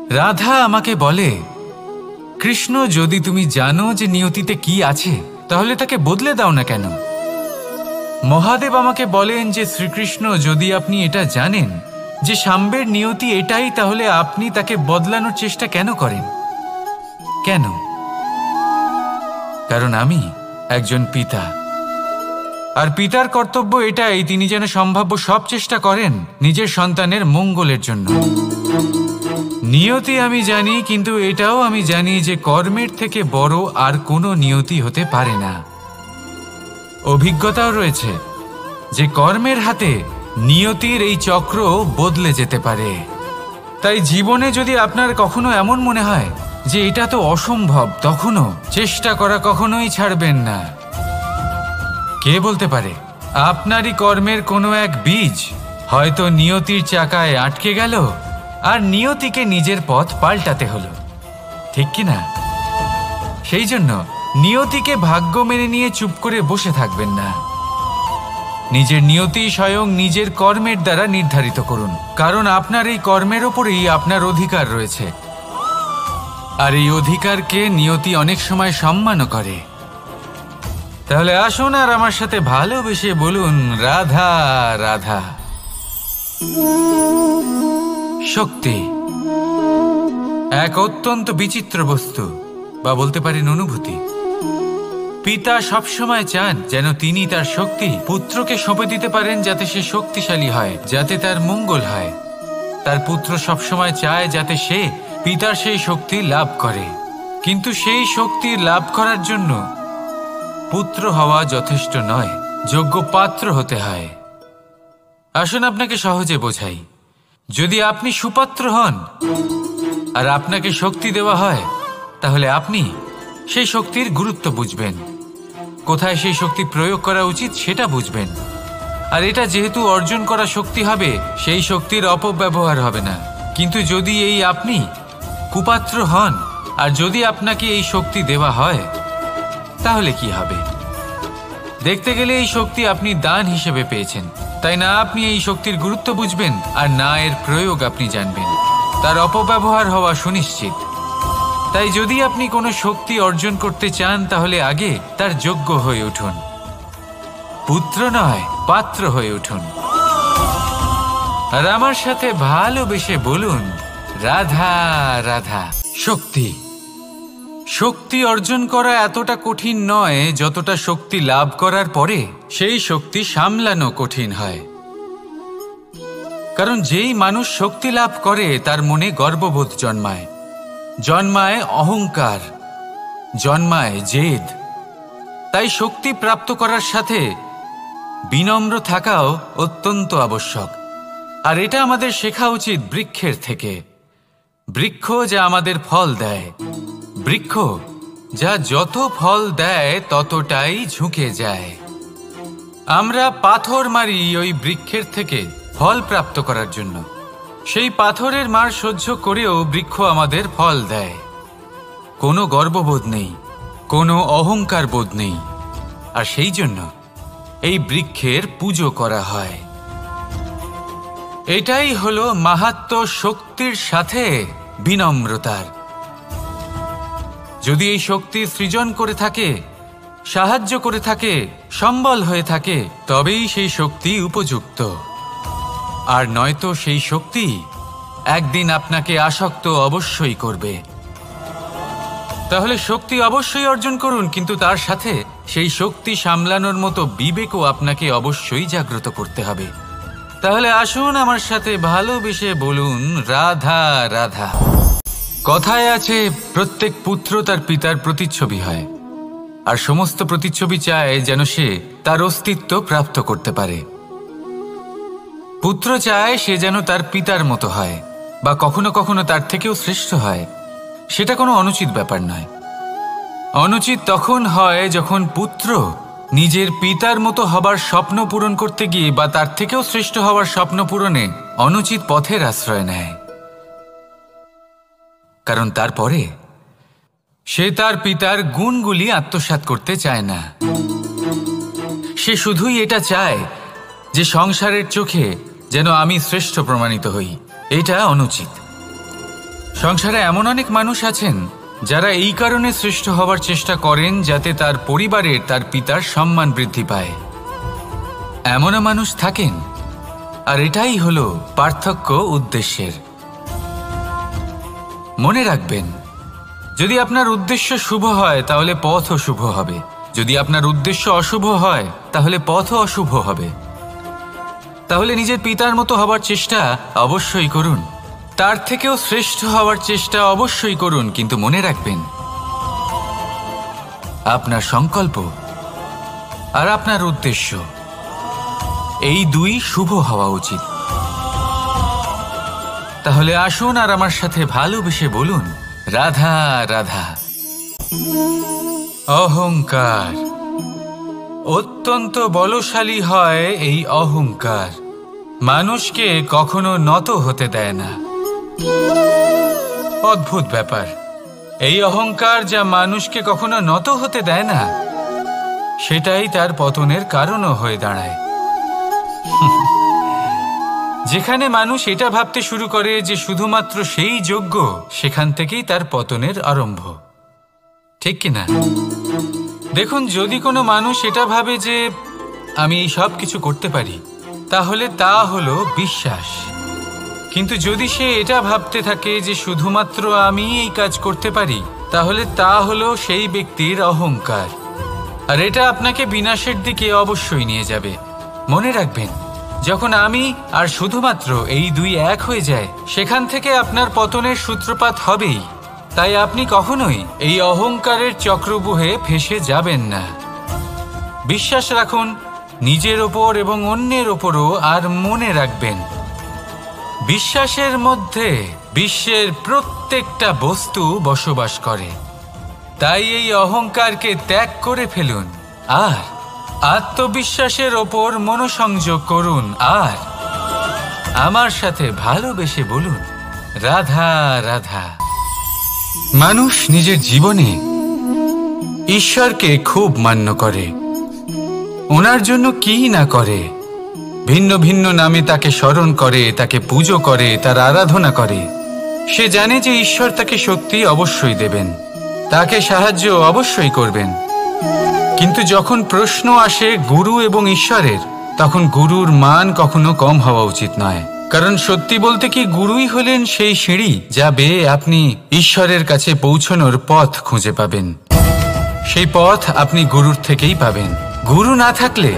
রাধা আমাকে বলে, কৃষ্ণ, যদি তুমি জানো যে নিয়তিতে কি আছে তাহলে তাকে বদলে দাও না কেন? মহাদেব আমাকে বলেন যে শ্রীকৃষ্ণ, যদি আপনি এটা জানেন যে সাম্বের নিয়তি এটাই, তাহলে আপনি তাকে বদলানোর চেষ্টা কেন করেন? কেন? কারণ আমি একজন পিতা, আর পিতার কর্তব্য এটাই, তিনি যেন সম্ভাব্য সব চেষ্টা করেন নিজের সন্তানের মঙ্গলের জন্য। নিয়তি আমি জানি, কিন্তু এটাও আমি জানি যে কর্মের থেকে বড় আর কোনো নিয়তি হতে পারে না। অভিজ্ঞতাও রয়েছে যে কর্মের হাতে নিয়তির এই চক্র বদলে যেতে পারে। তাই জীবনে যদি আপনার কখনো এমন মনে হয় যে এটা তো অসম্ভব, তখনও চেষ্টা করা কখনোই ছাড়বেন না। কে বলতে পারে আপনারই কর্মের কোনো এক বীজ হয়তো নিয়তির চাকায় আটকে গেল আর নিয়তিকে নিজের পথ পাল্টাতে হলো, ঠিক কি না? সেই জন্য নিয়তিকে ভাগ্য মেনে নিয়ে চুপ করে বসে থাকবেন না। নিজের নিয়তি স্বয়ং নিজের কর্মের দ্বারা নির্ধারিত করুন, কারণ আপনার এই কর্মের ওপরেই আপনার অধিকার রয়েছে। আর এই অধিকারকে নিয়তি অনেক সময় সম্মানও করে। তাহলে আসুন আর আমার সাথে ভালোবেসে বলুন, রাধা রাধা। শক্তি এক অত্যন্ত বিচিত্র বস্তু, বা বলতে পারেন অনুভূতি। পিতা সবসময় চান যেন তিনি তার শক্তি পুত্রকে সঁপে দিতে পারেন, যাতে সে শক্তিশালী হয়, যাতে তার মঙ্গল হয়। তার পুত্র সবসময় চায় যাতে সে পিতার সেই শক্তি লাভ করে, কিন্তু সেই শক্তি লাভ করার জন্য পুত্র হওয়া যথেষ্ট নয়, যোগ্য পাত্র হতে হয়। আসুন আপনাকে সহজে বোঝাই। যদি আপনি সুপাত্র হন আর আপনাকে শক্তি দেওয়া হয়, তাহলে আপনি সেই শক্তির গুরুত্ব বুঝবেন, কোথায় সেই শক্তি প্রয়োগ করা উচিত সেটা বুঝবেন। আর এটা যেহেতু অর্জন করা শক্তি হবে, সেই শক্তির অপব্যবহার হবে না। কিন্তু যদি এই আপনি কুপাত্র হন আর যদি আপনাকে এই শক্তি দেওয়া হয়, তাহলে কি হবে? দেখতে গেলে এই শক্তি আপনি দান হিসেবে পেয়েছেন, তাই না আপনি এই শক্তির গুরুত্ব বুঝবেন আর না এর প্রয়োগ আপনি জানবেন। তার অপব্যবহার হওয়া সুনিশ্চিত। তাই যদি আপনি কোনো শক্তি অর্জন করতে চান, তাহলে আগে তার যোগ্য হয়ে উঠুন। পুত্র নয়, পাত্র হয়ে উঠুন। আর আমার সাথে ভালোবেসে বলুন, রাধা রাধা। শক্তি শক্তি অর্জন করা এতটা কঠিন নয় যতটা শক্তি লাভ করার পরে সেই শক্তি সামলানো কঠিন হয়। কারণ যেই মানুষ শক্তি লাভ করে তার মনে গর্ববোধ জন্মায়, জন্মায় অহংকার, জন্মায় জেদ। তাই শক্তি প্রাপ্ত করার সাথে বিনম্র থাকাও অত্যন্ত আবশ্যক। আর এটা আমাদের শেখা উচিত বৃক্ষের থেকে। বৃক্ষ যা আমাদের ফল দেয়, বৃক্ষ যা যত ফল দেয় ততটাই ঝুঁকে যায়। আমরা পাথর মারি ওই বৃক্ষের থেকে ফল প্রাপ্ত করার জন্য। সেই পাথরের মার সহ্য করেও বৃক্ষ আমাদের ফল দেয়। কোনো গর্ববোধ নেই, কোনো অহংকার বোধ নেই। আর সেই জন্য এই বৃক্ষের পুজো করা হয়। এটাই হলো মাহাত্ম্য শক্তির সাথে বিনম্রতার। যদি এই শক্তি সৃজন করে থাকে, সাহায্য করে থাকে, সম্বল হয়ে থাকে, তবেই সেই শক্তি উপযুক্ত। আর নয়তো সেই শক্তি একদিন আপনাকে আসক্ত অবশ্যই করবে। তাহলে শক্তি অবশ্যই অর্জন করুন, কিন্তু তার সাথে সেই শক্তি সামলানোর মতো বিবেকও আপনাকে অবশ্যই জাগ্রত করতে হবে। তাহলে আসুন আমার সাথে ভালোবেসে বলুন, রাধা রাধা। কথায় আছে, প্রত্যেক পুত্র তার পিতার প্রতিচ্ছবি হয়, আর সমস্ত প্রতিচ্ছবি চায় যেন সে তার অস্তিত্ব প্রাপ্ত করতে পারে। পুত্র চায় সে যেন তার পিতার মতো হয়, বা কখনো কখনো তার থেকেও শ্রেষ্ঠ হয়। সেটা কোনো অনুচিত ব্যাপার নয়। অনুচিত তখন হয় যখন পুত্র নিজের পিতার মতো হবার স্বপ্ন পূরণ করতে গিয়ে বা তার থেকেও শ্রেষ্ঠ হওয়ার স্বপ্ন পূরণে অনুচিত পথের আশ্রয় নেয়। কারণ তারপরে সে তার পিতার গুণগুলি আত্মসাৎ করতে চায় না। সে শুধুই এটা চায় যে সংসারের চোখে যেন আমি শ্রেষ্ঠ প্রমাণিত হই। এটা অনুচিত। সংসারে এমন অনেক মানুষ আছেন যারা এই কারণে শ্রেষ্ঠ হবার চেষ্টা করেন যাতে তার পরিবারের তার পিতার সম্মান বৃদ্ধি পায়। এমনও মানুষ থাকেন, আর এটাই হলো পার্থক্য উদ্দেশ্যের। মনে রাখবেন, যদি আপনার উদ্দেশ্য শুভ হয় তাহলে পথও শুভ হবে, যদি আপনার উদ্দেশ্য অশুভ হয় তাহলে পথও অশুভ হবে। তাহলে নিজের পিতার মতো হবার চেষ্টা অবশ্যই করুন, তার থেকেও শ্রেষ্ঠ হওয়ার চেষ্টা অবশ্যই করুন, কিন্তু মনে রাখবেন আপনার সংকল্প আর আপনার উদ্দেশ্য এই দুই শুভ হওয়া উচিত। তাহলে আসুন আর আমার সাথে ভালোবেসে বলুন, রাধা রাধা। অহংকার অত্যন্ত বলশালী হয়। এই অহংকার মানুষকে কখনো নত হতে দেয় না। অদ্ভুত ব্যাপার, এই অহংকার যা মানুষকে কখনো নত হতে দেয় না, সেটাই তার পতনের কারণও হয়ে দাঁড়ায়। যেখানে মানুষ এটা ভাবতে শুরু করে যে শুধুমাত্র সেই যোগ্য, সেখান থেকেই তার পতনের আরম্ভ, ঠিক কিনা? দেখুন, যদি কোনো মানুষ এটা ভাবে যে আমি এই সব কিছু করতে পারি, তাহলে তা হলো বিশ্বাস। কিন্তু যদি সে এটা ভাবতে থাকে যে শুধুমাত্র আমি এই কাজ করতে পারি, তাহলে তা হলো সেই ব্যক্তির অহংকার, আর এটা আপনাকে বিনাশের দিকে অবশ্যই নিয়ে যাবে। মনে রাখবেন, যখন আমি আর শুধুমাত্র এই দুই এক হয়ে যায়, সেখান থেকে আপনার পতনের সূত্রপাত হবেই। তাই আপনি কখনোই এই অহংকারের চক্রব্যূহে ফেঁসে যাবেন না। বিশ্বাস রাখুন নিজের ওপর এবং অন্যের ওপরও, আর মনে রাখবেন বিশ্বাসের মধ্যে বিশ্বের প্রত্যেকটা বস্তু বসবাস করে। তাই এই অহংকারকে ত্যাগ করে ফেলুন আর আত্মবিশ্বাসের ওপর মনোসংযোগ করুন, আর আমার সাথে ভালোবেসে বলুন, রাধা রাধা। মানুষ নিজের জীবনে ঈশ্বরকে খুব মান্য করে, ওনার জন্য কি না করে। ভিন্ন ভিন্ন নামে তাকে স্মরণ করে, তাকে পুজো করে, তার আরাধনা করে। সে জানে যে ঈশ্বর তাকে শক্তি অবশ্যই দেবেন, তাকে সাহায্য অবশ্যই করবেন। কিন্তু যখন প্রশ্ন আসে গুরু এবং ঈশ্বরের, তখন গুরুর মান কখনো কম হওয়া উচিত নয়। কারণ সত্যি বলতে কি, গুরুই হলেন সেই সিঁড়ি যা বেয়ে আপনি ঈশ্বরের কাছে পৌঁছানোর পথ খুঁজে পাবেন। সেই পথ আপনি গুরুর থেকেই পাবেন। গুরু না থাকলে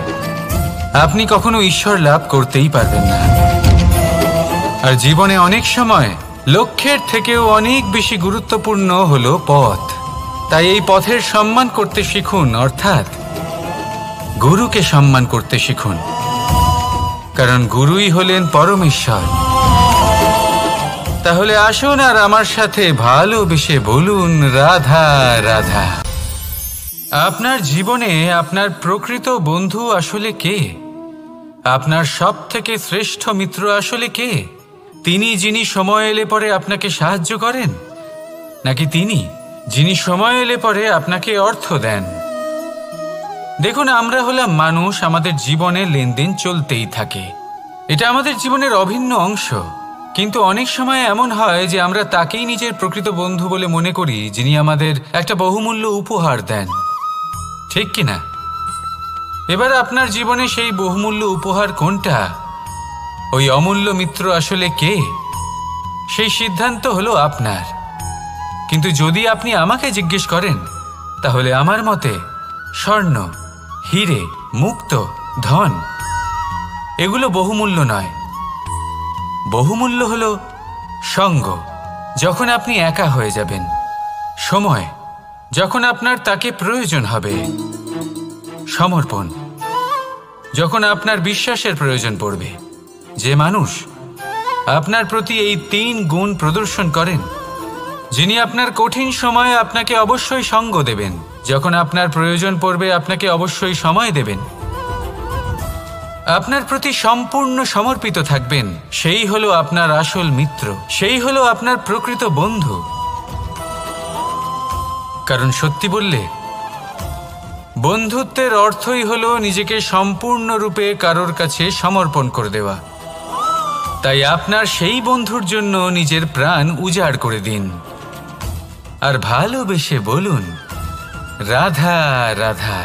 আপনি কখনো ঈশ্বর লাভ করতেই পারবেন না। আর জীবনে অনেক সময় লক্ষ্যের থেকেও অনেক বেশি গুরুত্বপূর্ণ হলো পথ। তাই এই পথের সম্মান করতে শিখুন, অর্থাৎ গুরুকে সম্মান করতে শিখুন, কারণ গুরুই হলেন পরমেশ্বর। তাহলে আসুন আর আমার সাথে ভালোবেসে বলুন, রাধা রাধা। আপনার জীবনে আপনার প্রকৃত বন্ধু আসলে কে? আপনার সব থেকে শ্রেষ্ঠ মিত্র আসলে কে? তিনি যিনি সময় এলে পরে আপনাকে সাহায্য করেন, নাকি তিনি যিনি সময় এলে পরে আপনাকে অর্থ দেন? দেখুন, আমরা হলাম মানুষ, আমাদের জীবনে লেনদেন চলতেই থাকে। এটা আমাদের জীবনের অভিন্ন অংশ। কিন্তু অনেক সময় এমন হয় যে আমরা তাকেই নিজের প্রকৃত বন্ধু বলে মনে করি, যিনি আমাদের একটা বহুমূল্য উপহার দেন, ঠিক কিনা? এবার আপনার জীবনে সেই বহুমূল্য উপহার কোনটা, ওই অমূল্য মিত্র আসলে কে, সেই সিদ্ধান্ত হলো আপনার। কিন্তু যদি আপনি আমাকে জিজ্ঞেস করেন, তাহলে আমার মতে স্বর্ণ, হিরে, মুক্ত, ধন এগুলো বহুমূল্য নয়। বহুমূল্য হলো সঙ্গ, যখন আপনি একা হয়ে যাবেন, সময়, যখন আপনার তাকে প্রয়োজন হবে, সমর্পণ, যখন আপনার বিশ্বাসের প্রয়োজন পড়বে। যে মানুষ আপনার প্রতি এই 3 গুণ প্রদর্শন করেন, যিনি আপনার কঠিন সময়ে আপনাকে অবশ্যই সঙ্গ দেবেন, যখন আপনার প্রয়োজন পড়বে আপনাকে অবশ্যই সময় দেবেন, আপনার প্রতি সম্পূর্ণ সমর্পিত থাকবেন, সেই হলো আপনার আসল মিত্র, সেই হলো আপনার প্রকৃত বন্ধু। কারণ সত্যি বললে, বন্ধুত্বের অর্থই হলো নিজেকে সম্পূর্ণরূপে কারোর কাছে সমর্পণ করে দেওয়া। তাই আপনার সেই বন্ধুর জন্য নিজের প্রাণ উজাড় করে দিন আর ভালোবেসে বলুন, রাধা রাধা।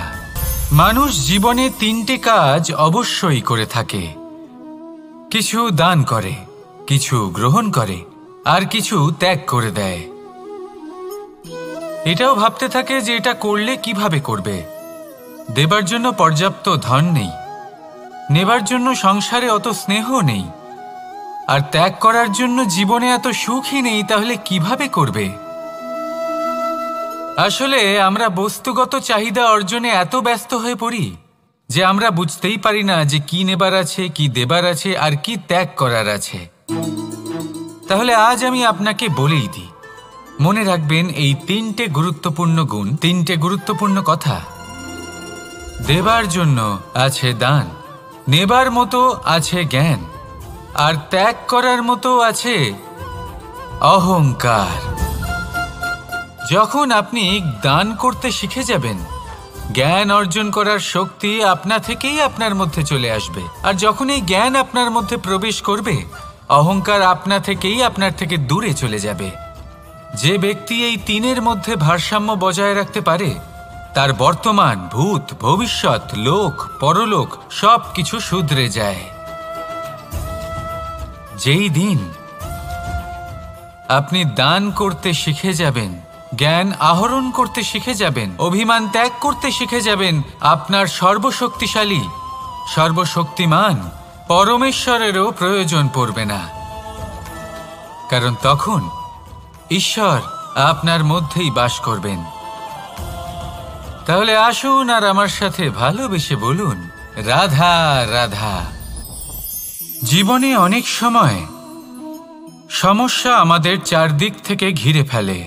মানুষ জীবনে 3টে কাজ অবশ্যই করে থাকে, কিছু দান করে, কিছু গ্রহণ করে, আর কিছু ত্যাগ করে দেয়। এটাও ভাবতে থাকে যে এটা করলে কিভাবে করবে। দেবার জন্য পর্যাপ্ত ধন নেই, নেবার জন্য সংসারে অত স্নেহ নেই, আর ত্যাগ করার জন্য জীবনে এত সুখই নেই, তাহলে কিভাবে করবে? আসলে আমরা বস্তুগত চাহিদা অর্জনে এত ব্যস্ত হয়ে পড়ি যে আমরা বুঝতেই পারি না যে কি নেবার আছে, কি দেবার আছে, আর কি ত্যাগ করার আছে। তাহলে আজ আমি আপনাকে বলেই দিই, মনে রাখবেন এই 3টে গুরুত্বপূর্ণ গুণ, 3টে গুরুত্বপূর্ণ কথা। দেবার জন্য আছে দান, নেবার মতো আছে জ্ঞান, আর ত্যাগ করার মতো আছে অহংকার। যখন আপনি দান করতে শিখে যাবেন, জ্ঞান অর্জন করার শক্তি আপনা থেকেই আপনার মধ্যে চলে আসবে। আর যখন এই জ্ঞান আপনার মধ্যে প্রবেশ করবে, অহংকার আপনা থেকেই আপনার থেকে দূরে চলে যাবে। যে ব্যক্তি এই 3-এর মধ্যে ভারসাম্য বজায় রাখতে পারে, তার বর্তমান, ভূত, ভবিষ্যৎ, লোক, পরলোক সব কিছু শুধরে যায়। যেই দিন আপনি দান করতে শিখে যাবেন, জ্ঞান আহরণ করতে শিখে যাবেন, অভিমান ত্যাগ করতে শিখে যাবেন, আপনার সর্বশক্তিশালী, সর্বশক্তিমান পরমেশ্বরেরও প্রয়োজন পড়বে না। কারণ তখন ঈশ্বর আপনার মধ্যেই বাস করবেন। তাহলে আসুন আর আমার সাথে ভালোবেসে বলুন, রাধা রাধা। জীবনে অনেক সময় সমস্যা আমাদের চারদিক থেকে ঘিরে ফেলে।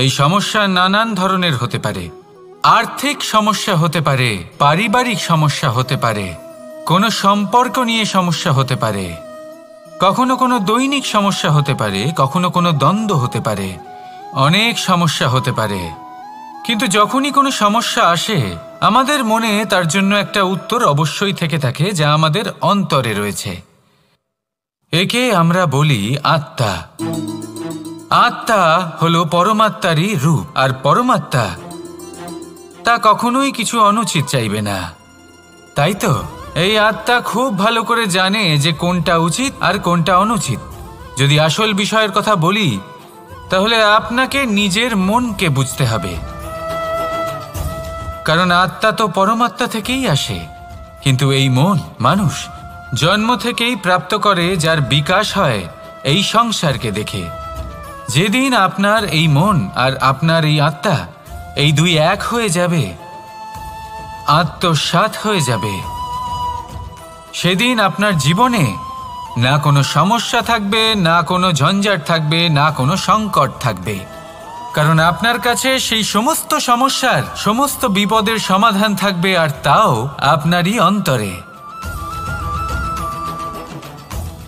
এই সমস্যা নানান ধরনের হতে পারে। আর্থিক সমস্যা হতে পারে, পারিবারিক সমস্যা হতে পারে, কোনো সম্পর্ক নিয়ে সমস্যা হতে পারে, কখনো কোনো দৈনিক সমস্যা হতে পারে, কখনো কোনো দ্বন্দ্ব হতে পারে, অনেক সমস্যা হতে পারে। কিন্তু যখনই কোনো সমস্যা আসে, আমাদের মনে তার জন্য একটা উত্তর অবশ্যই থেকে থাকে, যা আমাদের অন্তরে রয়েছে। একে আমরা বলি আত্মা। আত্মা হলো পরমাত্মারই রূপ, আর পরমাত্মা তা কখনোই কিছু অনুচিত চাইবে না, তাই তো? এই আত্মা খুব ভালো করে জানে যে কোনটা উচিত আর কোনটা অনুচিত। যদি আসল বিষয়ের কথা বলি, তাহলে আপনাকে নিজের মনকে বুঝতে হবে। কারণ আত্মা তো পরমাত্মা থেকেই আসে, কিন্তু এই মন মানুষ জন্ম থেকেই প্রাপ্ত করে, যার বিকাশ হয় এই সংসারকে দেখে। যেদিন আপনার এই মন আর আপনার এই আত্মা, এই দুই এক হয়ে যাবে, আত্মসাৎ হয়ে যাবে, সেদিন আপনার জীবনে না কোনো সমস্যা থাকবে, না কোনো ঝঞ্ঝাট থাকবে, না কোনো সংকট থাকবে। কারণ আপনার কাছে সেই সমস্ত সমস্যার, সমস্ত বিপদের সমাধান থাকবে, আর তাও আপনারই অন্তরে।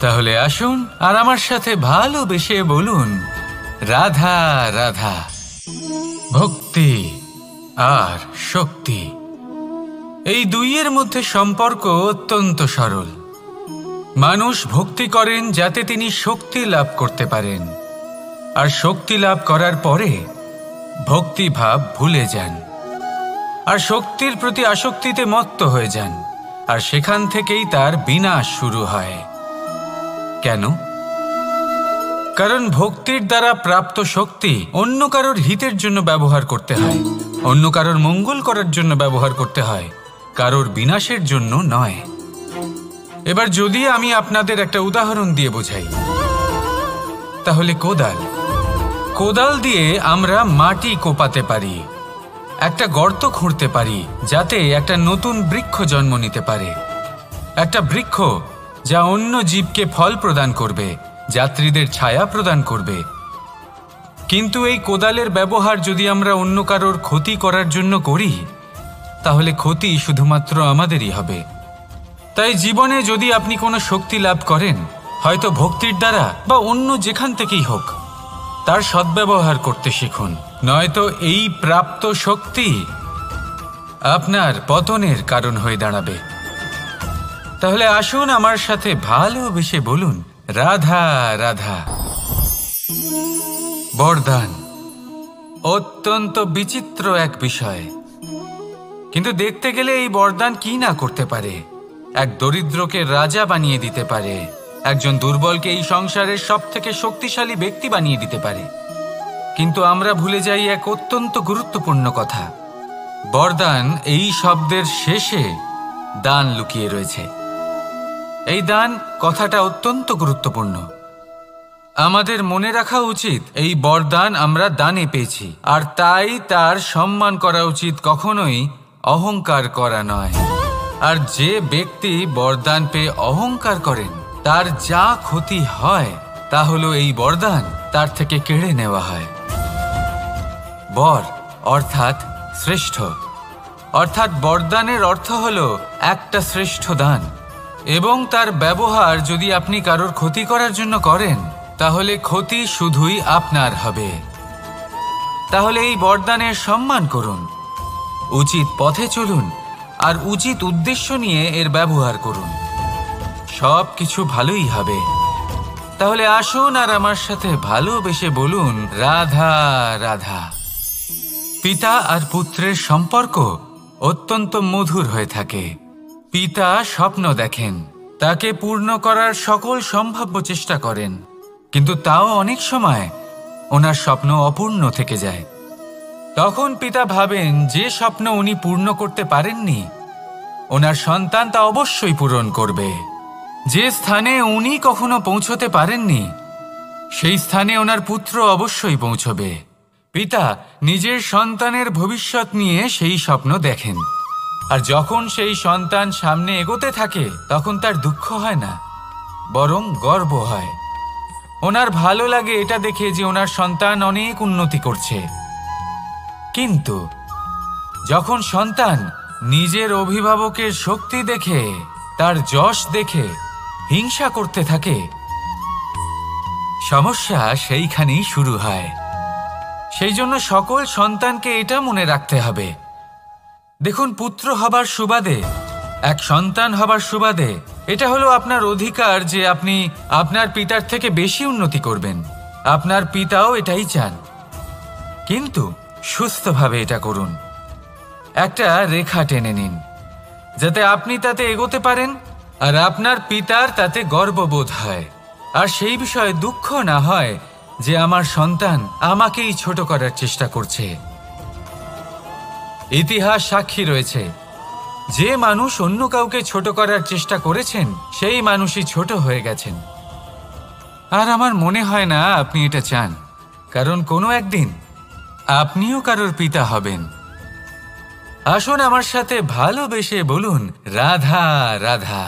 তাহলে আসুন আর আমার সাথে ভালোবেসে বলুন, রাধা রাধা। ভক্তি আর শক্তি, এই দুইয়ের মধ্যে সম্পর্ক অত্যন্ত সরল। মানুষ ভক্তি করেন যাতে তিনি শক্তি লাভ করতে পারেন, আর শক্তি লাভ করার পরে ভক্তিভাব ভুলে যান, আর শক্তির প্রতি আসক্তিতে মত্ত হয়ে যান, আর সেখান থেকেই তার বিনাশ শুরু হয়। কেন? কারণ ভক্তির দ্বারা প্রাপ্ত শক্তি অন্য কারোর হিতের জন্য ব্যবহার করতে হয়, অন্য কারোর মঙ্গল করার জন্য ব্যবহার করতে হয়, কারোর বিনাশের জন্য নয়। এবার যদি আমি আপনাদের একটা উদাহরণ দিয়ে বোঝাই, তাহলে কোদাল দিয়ে আমরা মাটি কোপাতে পারি, একটা গর্ত খুঁড়তে পারি, যাতে একটা নতুন বৃক্ষ জন্ম নিতে পারে। একটা বৃক্ষ যা অন্য জীবকে ফল প্রদান করবে, যাত্রীদের ছায়া প্রদান করবে। কিন্তু এই কোদালের ব্যবহার যদি আমরা অন্য কারোর ক্ষতি করার জন্য করি, তাহলে ক্ষতি শুধুমাত্র আমাদেরই হবে। তাই জীবনে যদি আপনি কোনো শক্তি লাভ করেন, হয়তো ভক্তির দ্বারা বা অন্য যেখান থেকেই হোক, তার সদ্ব্যবহার করতে শিখুন, নয়তো এই প্রাপ্ত শক্তি আপনার পতনের কারণ হয়ে দাঁড়াবে। তাহলে আসুন আমার সাথে ভালোবেসে বলুন, রাধা রাধা। বরদান অত্যন্ত বিচিত্র এক বিষয়, কিন্তু দেখতে গেলে এই বরদান কি না করতে পারে। এক দরিদ্রকে রাজা বানিয়ে দিতে পারে, একজন দুর্বলকে এই সংসারের সব থেকে শক্তিশালী ব্যক্তি বানিয়ে দিতে পারে। কিন্তু আমরা ভুলে যাই এক অত্যন্ত গুরুত্বপূর্ণ কথা। বরদান এই শব্দের শেষে দান লুকিয়ে রয়েছে। এই দান কথাটা অত্যন্ত গুরুত্বপূর্ণ। আমাদের মনে রাখা উচিত এই বরদান আমরা দানে পেয়েছি, আর তাই তার সম্মান করা উচিত, কখনোই অহংকার করা নয়। আর যে ব্যক্তি বরদান পেয়ে অহংকার করেন তার যা ক্ষতি হয় তা হলো এই বরদান তার থেকে কেড়ে নেওয়া হয়। বর অর্থাৎ শ্রেষ্ঠ, অর্থাৎ বরদানের অর্থ হলো একটা শ্রেষ্ঠ দান, এবং তার ব্যবহার যদি আপনি কারোর ক্ষতি করার জন্য করেন তাহলে ক্ষতি শুধুই আপনার হবে। তাহলে এই বরদানের সম্মান করুন, উচিত পথে চলুন, আর উচিত উদ্দেশ্য নিয়ে এর ব্যবহার করুন, সব কিছু ভালোই হবে। তাহলে আসুন আর আমার সাথে ভালোবেসে বলুন রাধা রাধা। পিতা আর পুত্রের সম্পর্ক অত্যন্ত মধুর হয়ে থাকে। পিতা স্বপ্ন দেখেন, তাকে পূর্ণ করার সকল সম্ভাব্য চেষ্টা করেন, কিন্তু তাও অনেক সময় ওনার স্বপ্ন অপূর্ণ থেকে যায়। তখন পিতা ভাবেন যে স্বপ্ন উনি পূর্ণ করতে পারেননি ওনার সন্তান তা অবশ্যই পূরণ করবে। যে স্থানে উনি কখনো পৌঁছতে পারেননি সেই স্থানে ওনার পুত্র অবশ্যই পৌঁছবে। পিতা নিজের সন্তানের ভবিষ্যৎ নিয়ে সেই স্বপ্ন দেখেন, আর যখন সেই সন্তান সামনে এগোতে থাকে তখন তার দুঃখ হয় না, বরং গর্ব হয়। ওনার ভালো লাগে এটা দেখে যে ওনার সন্তান অনেক উন্নতি করছে। কিন্তু যখন সন্তান নিজের অভিভাবকের শক্তি দেখে, তার যশ দেখে হিংসা করতে থাকে, সমস্যা সেইখানেই শুরু হয়। সেই জন্য সকল সন্তানকে এটা মনে রাখতে হবে, দেখুন, পুত্র হবার সুবাদে, এক সন্তান হবার সুবাদে এটা হলো আপনার অধিকার যে আপনি আপনার পিতার থেকে বেশি উন্নতি করবেন। আপনার পিতাও এটাই চান, কিন্তু সুস্থভাবে এটা করুন। একটা রেখা টেনে নিন যাতে আপনি তাতে এগোতে পারেন আর আপনার পিতার তাতে গর্ববোধ হয়, আর সেই বিষয়ে দুঃখ না হয় যে আমার সন্তান আমাকেই ছোট করার চেষ্টা করছে। ইতিহাস সাক্ষী রয়েছে, যে মানুষ অন্য কাউকে ছোট করার চেষ্টা করেছেন সেই মানুষই ছোট হয়ে গেছেন। আর আমার মনে হয় না আপনি এটা চান, কারণ কোনো একদিন আপনিও কারোর পিতা হবেন। আসুন আমার সাথে ভালোবেসে বলুন রাধা রাধা।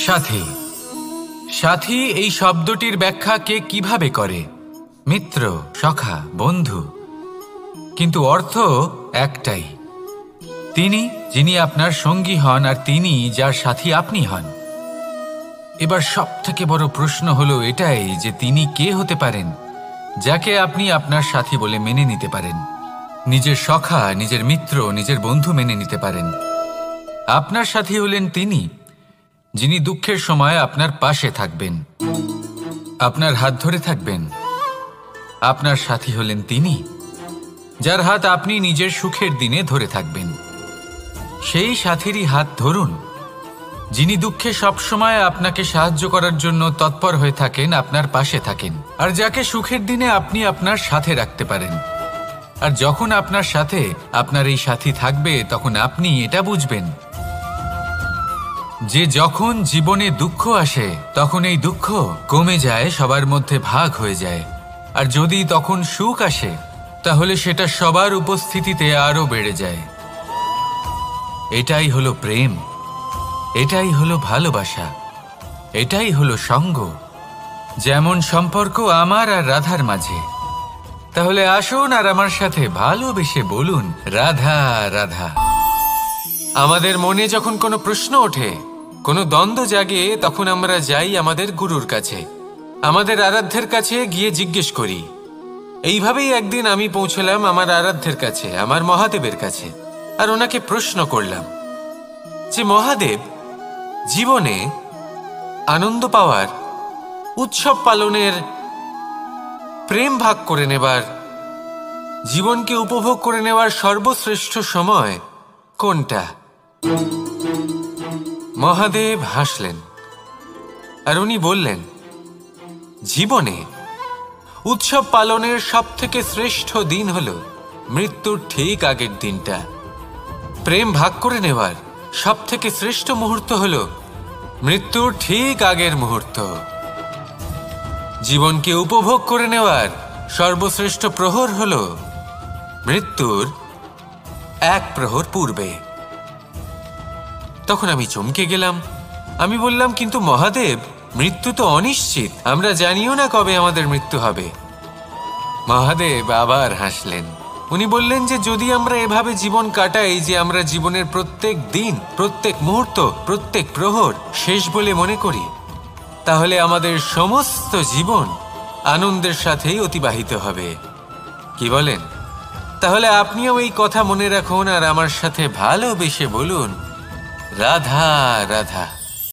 সাথী, সাথী এই শব্দটির ব্যাখ্যা কে কিভাবে করে? মিত্র, সখা, বন্ধু, কিন্তু অর্থ একটাই। তিনি যিনি আপনার সঙ্গী হন আর তিনি যার সাথী আপনি হন। এবার সব থেকে বড় প্রশ্ন হলো এটাই যে তিনি কে হতে পারেন যাকে আপনি আপনার সাথী বলে মেনে নিতে পারেন, নিজের সখা, নিজের মিত্র, নিজের বন্ধু মেনে নিতে পারেন। আপনার সাথী হলেন তিনি যিনি দুঃখের সময় আপনার পাশে থাকবেন, আপনার হাত ধরে থাকবেন। আপনার সাথী হলেন তিনি যার হাত আপনি নিজের সুখের দিনে ধরে থাকবেন। সেই সাথীরই হাত ধরুন যিনি দুঃখে সবসময় আপনাকে সাহায্য করার জন্য তৎপর হয়ে থাকেন, আপনার পাশে থাকেন, আর যাকে সুখের দিনে আপনি আপনার সাথে রাখতে পারেন। আর যখন আপনার সাথে আপনার এই সাথী থাকবে তখন আপনি এটা বুঝবেন যে যখন জীবনে দুঃখ আসে তখন এই দুঃখ কমে যায়, সবার মধ্যে ভাগ হয়ে যায়। আর যদি তখন সুখ আসে তাহলে সেটা সবার উপস্থিতিতে আরো বেড়ে যায়। এটাই হলো প্রেম, এটাই হলো ভালোবাসা, এটাই হলো সঙ্গ, যেমন সম্পর্ক আমার আর রাধার মাঝে। তাহলে আসুন আর আমার সাথে ভালোবেসে বলুন রাধা রাধা। আমাদের মনে যখন কোনো প্রশ্ন ওঠে, কোনো দ্বন্দ্ব জাগে, তখন আমরা যাই আমাদের গুরুর কাছে, আমাদের আরাধ্যের কাছে গিয়ে জিজ্ঞেস করি। এইভাবেই একদিন আমি পৌঁছলাম আমার আরাধ্যের কাছে, আমার মহাদেবের কাছে, আর ওনাকে প্রশ্ন করলাম যে মহাদেব, জীবনে আনন্দ পাওয়ার, উৎসব পালনের, প্রেম ভাগ করে নেবার, জীবনকে উপভোগ করে নেওয়ার সর্বশ্রেষ্ঠ সময় কোনটা? মহাদেব হাসলেন আর উনি বললেন, জীবনে উৎসব পালনের সব থেকে শ্রেষ্ঠ দিন হল মৃত্যুর ঠিক আগের দিনটা। প্রেম ভাগ করে নেওয়ার সব থেকে শ্রেষ্ঠ মুহূর্ত হল মৃত্যুর ঠিক আগের মুহূর্ত। জীবনকে উপভোগ করে নেওয়ার সর্বশ্রেষ্ঠ প্রহর হল মৃত্যুর এক প্রহর পূর্বে। তখন আমি চমকে গেলাম। আমি বললাম, কিন্তু মহাদেব, মৃত্যু তো অনিশ্চিত, আমরা জানিও না কবে আমাদের মৃত্যু হবে। মহাদেব আবার হাসলেন। উনি বললেন যে যদি আমরা এভাবে জীবন কাটাই যে আমরা জীবনের প্রত্যেক দিন, প্রত্যেক মুহূর্ত, প্রত্যেক প্রহর শেষ বলে মনে করি, তাহলে আমাদের সমস্ত জীবন আনন্দের সাথেই অতিবাহিত হবে। কি বলেন? তাহলে আপনিও এই কথা মনে রাখুন আর আমার সাথে ভালোবেসে বলুন, রাধা রাধা।